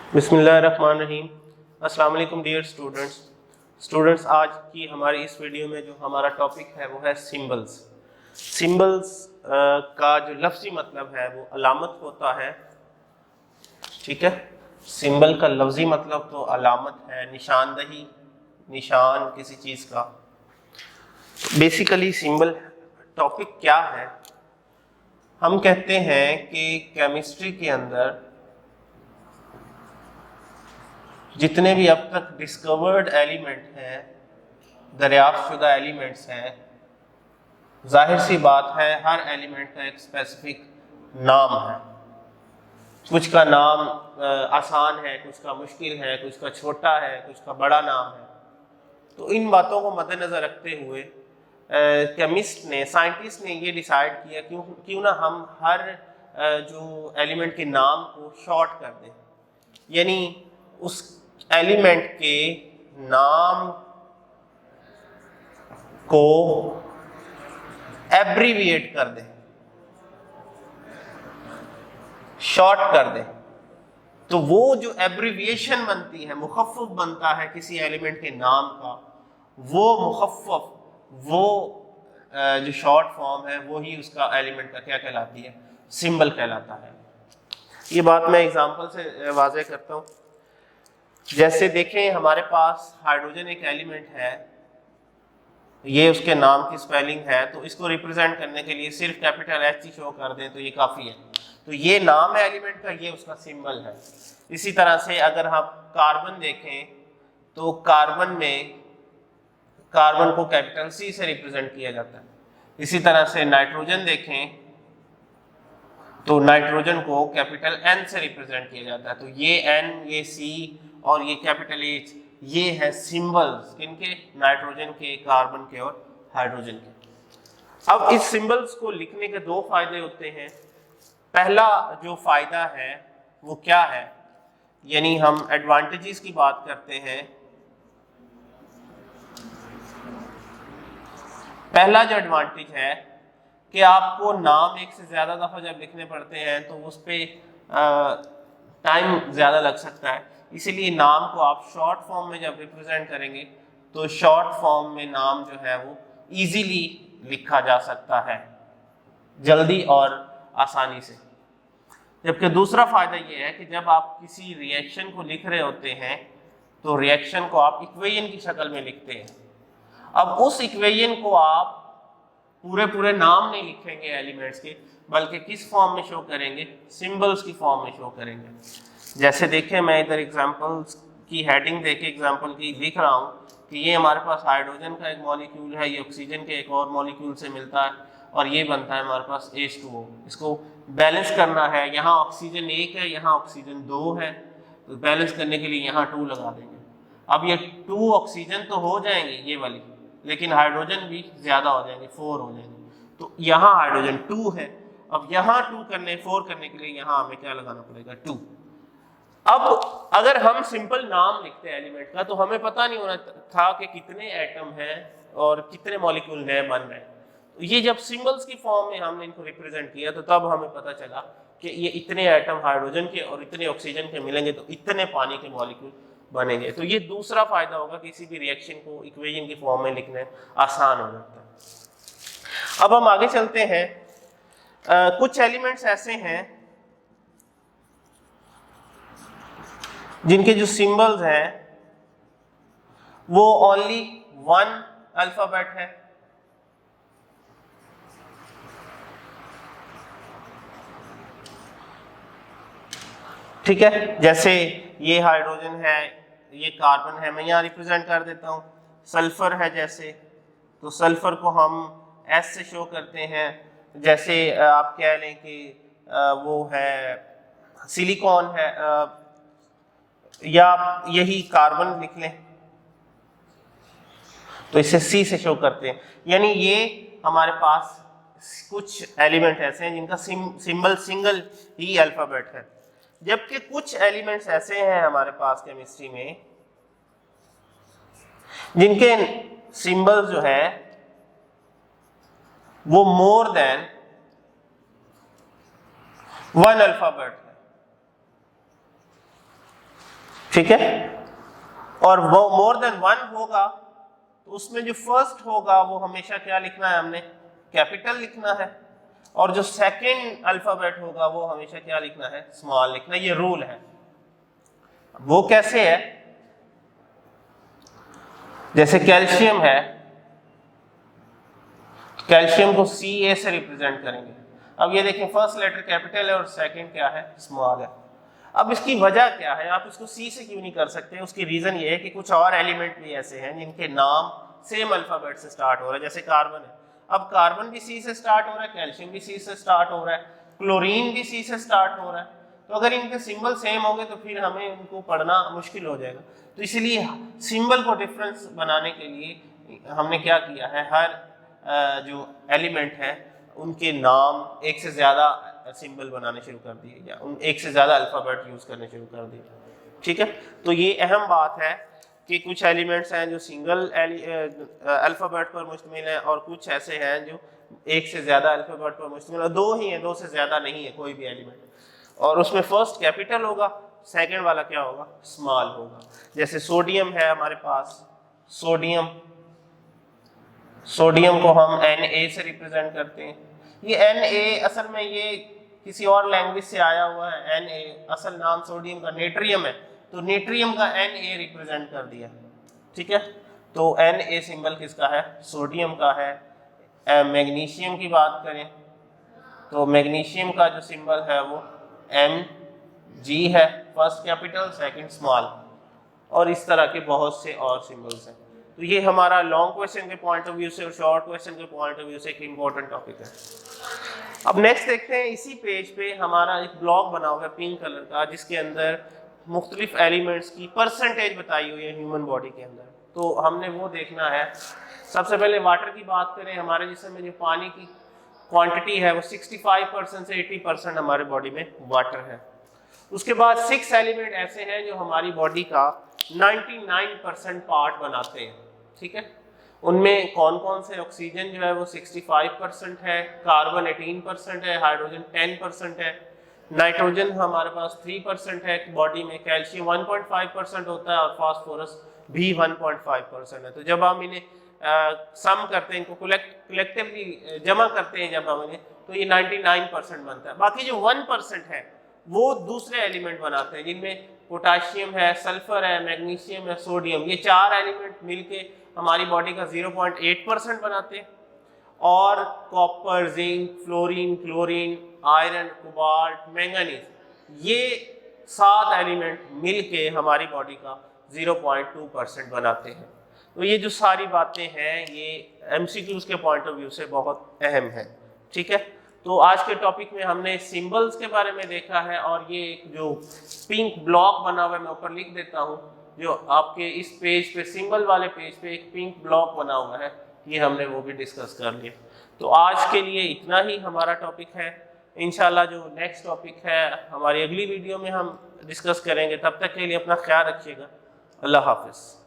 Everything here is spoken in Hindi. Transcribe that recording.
बिस्मिल्लाहिर्रहमानिर्रहीम। अस्सलाम वालेकुम डियर स्टूडेंट्स, आज की हमारी इस वीडियो में जो हमारा टॉपिक है वो है सिंबल्स का जो लफ्ज़ी मतलब है वो अलामत होता है। ठीक है, सिंबल का लफ्ज़ी मतलब तो अलामत है, निशानदही, निशान किसी चीज़ का। बेसिकली सिंबल टॉपिक क्या है? हम कहते हैं कि केमिस्ट्री के अंदर जितने भी अब तक डिस्कवर्ड एलिमेंट हैं, दरियाफ्त शुदा एलिमेंट्स हैं, जाहिर सी बात है हर एलिमेंट का एक स्पेसिफिक नाम है। कुछ का नाम आसान है, कुछ का मुश्किल है, कुछ का छोटा है, कुछ का बड़ा नाम है। तो इन बातों को मद्देनज़र रखते हुए साइंटिस्ट ने ये डिसाइड किया क्यों ना हम हर जो एलिमेंट के नाम को शॉर्ट कर दें, यानी उस एलिमेंट के नाम को एब्रीविएट कर दें, शॉर्ट कर दें। तो वो जो एब्रीविएशन बनती है, मुखफ़्फ़फ़ बनता है किसी एलिमेंट के नाम का, वो मुखफ़्फ़फ़, वो जो शॉर्ट फॉर्म है वो ही उसका एलिमेंट का क्या कहलाती है? सिंबल कहलाता है। ये बात मैं एग्जांपल से वाज़ेह करता हूँ। जैसे देखें, हमारे पास हाइड्रोजन एक एलिमेंट है, ये उसके नाम की स्पेलिंग है, तो इसको रिप्रेजेंट करने के लिए सिर्फ कैपिटल H ही शो कर दें तो ये काफ़ी है। तो ये नाम है एलिमेंट का, ये उसका सिंबल है। इसी तरह से अगर हम कार्बन देखें तो कार्बन को कैपिटल C से रिप्रेजेंट किया जाता है। इसी तरह से नाइट्रोजन देखें तो नाइट्रोजन को कैपिटल N से रिप्रेजेंट किया जाता है। तो ये N, ये C और ये कैपिटल H, ये है सिंबल्स इनके, नाइट्रोजन के, कार्बन के और हाइड्रोजन के। अब इस सिंबल्स को लिखने के दो फायदे होते हैं। पहला जो फायदा है वो क्या है, यानी हम एडवांटेजेस की बात करते हैं। पहला जो एडवांटेज है कि आपको नाम एक से ज़्यादा दफ़ा जब लिखने पड़ते हैं तो उस पर टाइम ज़्यादा लग सकता है, इसीलिए नाम को आप शॉर्ट फॉर्म में जब रिप्रेजेंट करेंगे तो शॉर्ट फॉर्म में नाम जो है वो इजीली लिखा जा सकता है, जल्दी और आसानी से। जबकि दूसरा फ़ायदा ये है कि जब आप किसी रिएक्शन को लिख रहे होते हैं तो रिएक्शन को आप इक्वेशन की शक्ल में लिखते हैं। अब उस इक्वेशन को आप पूरे नाम नहीं लिखेंगे एलिमेंट्स के, बल्कि किस फॉर्म में शो करेंगे? सिंबल्स की फॉर्म में शो करेंगे। जैसे देखें, मैं इधर एग्जांपल्स की हेडिंग देके एग्जांपल की लिख रहा हूँ कि ये हमारे पास हाइड्रोजन का एक मॉलिक्यूल है, ये ऑक्सीजन के एक और मॉलिक्यूल से मिलता है और ये बनता है हमारे पास H2O। इसको बैलेंस करना है, यहाँ ऑक्सीजन 1 है, यहाँ ऑक्सीजन 2 है, तो बैलेंस करने के लिए यहाँ 2 लगा देंगे। अब ये 2 ऑक्सीजन तो हो जाएंगे ये वाली, लेकिन हाइड्रोजन भी ज़्यादा हो जाएंगे, 4 हो जाएंगे। तो यहाँ हाइड्रोजन 2 है, अब यहाँ 4 करने के लिए यहाँ हमें क्या लगाना पड़ेगा? 2। अब अगर हम सिंपल नाम लिखते हैं एलिमेंट का तो हमें पता नहीं होना था कि कितने एटम हैं और कितने मॉलिक्यूल नए बन रहे हैं। तो ये जब सिंबल्स की फॉर्म में हमने इनको रिप्रेजेंट किया तो तब हमें पता चला कि ये इतने एटम हाइड्रोजन के और इतने ऑक्सीजन के मिलेंगे तो इतने पानी के मॉलिक्यूल बनेंगे। तो ये दूसरा फायदा होगा, किसी भी रिएक्शन को इक्वेशन की फॉर्म में लिखने आसान हो जाता है। अब हम आगे चलते हैं। कुछ एलिमेंट्स ऐसे हैं जिनके जो सिंबल्स हैं वो ओनली 1 अल्फाबेट है। ठीक है, जैसे ये हाइड्रोजन है, ये कार्बन है, मैं यहाँ रिप्रेजेंट कर देता हूँ। सल्फर है जैसे, तो सल्फर को हम S से शो करते हैं। जैसे आप कह लें कि वो है सिलिकॉन है, या यही कार्बन लिख लें तो इसे C से शो करते हैं। यानी ये हमारे पास कुछ एलिमेंट ऐसे हैं जिनका सिंबल सिंगल ही अल्फाबेट है, जबकि कुछ एलिमेंट्स ऐसे हैं हमारे पास केमिस्ट्री में जिनके सिंबल्स जो है वो मोर देन 1 अल्फाबेट है। ठीक है। और वो मोर देन 1 होगा तो उसमें जो फर्स्ट होगा वो हमेशा क्या लिखना है, हमने कैपिटल लिखना है, और जो सेकंड अल्फाबेट होगा वो हमेशा क्या लिखना है, स्मॉल लिखना है। ये रूल है। वो कैसे है, जैसे कैल्शियम है, कैल्शियम को Ca से रिप्रेजेंट करेंगे। अब ये देखें फर्स्ट लेटर कैपिटल है और सेकंड क्या है, स्मॉल है। अब इसकी वजह क्या है, आप इसको C से क्यों नहीं कर सकते? उसकी रीजन ये है कि कुछ और एलिमेंट भी ऐसे हैं जिनके नाम सेम अल्फाबेट से स्टार्ट हो रहा है, जैसे कार्बन है। अब कार्बन भी C से स्टार्ट हो रहा है, कैल्शियम भी C से स्टार्ट हो रहा है, क्लोरीन भी C से स्टार्ट हो रहा है। तो अगर इनके सिंबल सेम होंगे तो फिर हमें उनको पढ़ना मुश्किल हो जाएगा। तो इसलिए सिंबल को डिफरेंस बनाने के लिए हमने क्या किया है, हर जो एलिमेंट है उनके नाम एक से ज़्यादा सिंबल बनाने शुरू कर दिए, या उन एक से ज़्यादा अल्फ़ाबेट यूज़ करने शुरू कर दिए। ठीक है, तो ये अहम बात है कि कुछ एलिमेंट्स हैं जो सिंगल अल्फ़ाबेट पर मुश्तमिल है, और कुछ ऐसे हैं जो एक से ज़्यादा अल्फ़ाबेट पर मुश्तमिल है। 2 ही है, 2 से ज़्यादा नहीं है कोई भी एलिमेंट। और उसमें फर्स्ट कैपिटल होगा, सेकंड वाला क्या होगा, स्मॉल होगा। जैसे सोडियम है हमारे पास, सोडियम को हम Na से रिप्रेजेंट करते हैं। ये Na असल में ये किसी और लैंग्वेज से आया हुआ है। Na असल नाम सोडियम का नेट्रियम है, तो नेट्रियम का Na रिप्रेजेंट कर दिया। ठीक है, तो Na सिंबल किसका है, सोडियम का है। मैग्नीशियम की बात करें तो मैग्नीशियम का जो सिंबल है वो Mg है, फर्स्ट कैपिटल सेकंड स्मॉल, और इस तरह के बहुत से और सिंबल्स हैं। तो ये हमारा लॉन्ग क्वेश्चन के पॉइंट ऑफ व्यू से और शॉर्ट क्वेश्चन के पॉइंट ऑफ व्यू से एक इम्पोर्टेंट टॉपिक है। अब नेक्स्ट देखते हैं, इसी पेज पे हमारा एक ब्लॉक बना हुआ है पिंक कलर का, जिसके अंदर मुख्तलिफ एलिमेंट्स की परसेंटेज बताई हुई है ह्यूमन बॉडी के अंदर। तो हमने वो देखना है। सबसे पहले वाटर की बात करें, हमारे जिस्म में जो पानी की क्वांटिटी है वो 65% से 80% हमारे बॉडी में वाटर है। उसके बाद 6 एलिमेंट ऐसे हैं जो हमारी बॉडी का 99% पार्ट बनाते हैं। ठीक है, उनमें कौन कौन से, ऑक्सीजन जो है वो 65% है, कार्बन 18% है, हाइड्रोजन 10% है, नाइट्रोजन हमारे पास 3% है बॉडी में, कैल्शियम 1.5% होता है, और फास्फोरस भी 1.5% है। तो जब हम इन्हें सम करते हैं, इनको कलेक्टिवली जमा करते हैं जब हम इन्हें, तो ये 99% बनता है। बाकी जो 1% है वो दूसरे एलिमेंट बनाते हैं, जिनमें पोटाशियम है, सल्फर है, मैग्नीशियम है, सोडियम। ये 4 एलिमेंट मिलके हमारी बॉडी का 0.8% बनाते हैं। और copper, zinc, fluorine, chlorine, iron, cobalt, manganese, ये 7 एलिमेंट मिलके हमारी बॉडी का 0.2% बनाते हैं। तो ये जो सारी बातें हैं ये MCQs के पॉइंट ऑफ व्यू से बहुत अहम है। ठीक है, तो आज के टॉपिक में हमने सिंबल्स के बारे में देखा है, और ये एक जो पिंक ब्लॉक बना हुआ है मैं ऊपर लिख देता हूँ, जो आपके इस पेज पे सिंबल वाले पेज पे एक पिंक ब्लॉक बना हुआ है, ये हमने वो भी डिस्कस कर लिया। तो आज के लिए इतना ही हमारा टॉपिक है। इंशाल्लाह जो नेक्स्ट टॉपिक है हमारी अगली वीडियो में हम डिस्कस करेंगे। तब तक के लिए अपना ख्याल रखिएगा। अल्लाह हाफिज़।